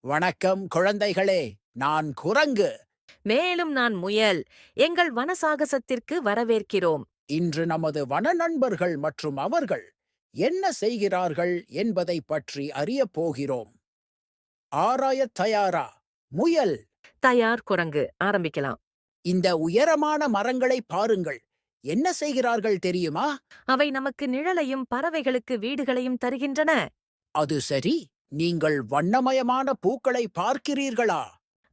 வணக்கம் குழந்தைகளே, நான் குரங்கு. மேலும் நான் முயல். எங்கள் வனசாகசத்திற்கு வரவேற்கிறோம். இன்று நமது வன நண்பர்கள் மற்றும் அவர்கள் என்ன செய்கிறார்கள் என்பதைப் பற்றி அறியப் போகிறோம். ஆராயத் தயாரா? முயல், தயார் குரங்கு. ஆரம்பிக்கலாம். இந்த உயரமான மரங்களை பாருங்கள். என்ன செய்கிறார்கள் தெரியுமா? அவை நமக்கு நிழலையும் பறவைகளுக்கு வீடுகளையும் தருகின்றன. அது சரி, நீங்கள் வண்ணமயமான பூக்களை பார்க்கிறீர்களா?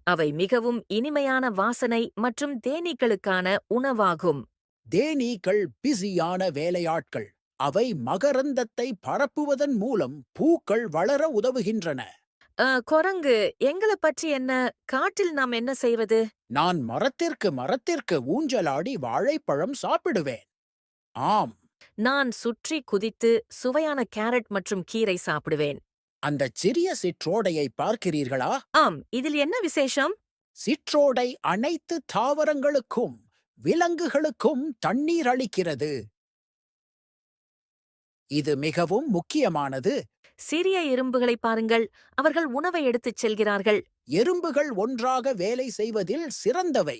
அவை மிகவும் இனிமையான வாசனை மற்றும் தேனீக்களுக்கான உணவாகும். தேனீக்கள் பிஸியான வேலையாட்கள். அவை மகரந்தத்தை பரப்புவதன் மூலம் பூக்கள் வளர உதவுகின்றன. குரங்கு, எங்களை பற்றி என்ன? காட்டில் நாம் என்ன செய்வது? நான் மரத்திற்கு மரத்திற்கு ஊஞ்சலாடி வாழைப்பழம் சாப்பிடுவேன். ஆம், நான் சுற்றி குதித்து சுவையான கேரட் மற்றும் கீரை சாப்பிடுவேன். அந்தச் சிறிய சிற்றோடையை பார்க்கிறீர்களா? ஆம், இதில் என்ன விசேஷம்? சிற்றோடை அனைத்து தாவரங்களுக்கும் விலங்குகளுக்கும் தண்ணீர் அளிக்கிறது. இது மிகவும் முக்கியமானது. சிறிய எறும்புகளை பாருங்கள். அவர்கள் உணவை எடுத்துச் செல்கிறார்கள். எறும்புகள் ஒன்றாக வேலை செய்வதில் சிறந்தவை.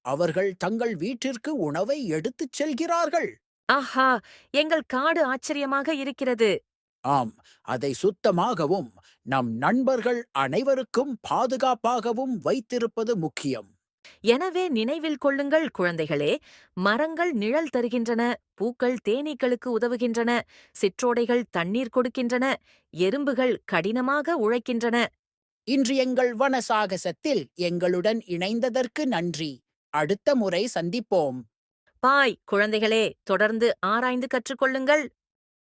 அவர்கள் தங்கள் வீட்டிற்கு உணவை எடுத்துச் செல்கிறார்கள். ஆஹா! எங்கள் காடு ஆச்சரியமாக இருக்கிறது. ஆம், அதை சுத்தமாகவும் நம் நண்பர்கள் அனைவருக்கும் பாதுகாப்பாகவும் வைத்திருப்பது முக்கியம். எனவே நினைவில் கொள்ளுங்கள் குழந்தைகளே, மரங்கள் நிழல் தருகின்றன, பூக்கள் தேனீக்களுக்கு உதவுகின்றன, சிற்றோடைகள் தண்ணீர் கொடுக்கின்றன, எறும்புகள் கடினமாக உழைக்கின்றன. இன்று எங்கள் வன சாகசத்தில் எங்களுடன் இணைந்ததற்கு நன்றி. அடுத்த முறை சந்திப்போம். பாய் குழந்தைகளே, தொடர்ந்து ஆராய்ந்து கற்றுக்கொள்ளுங்கள்.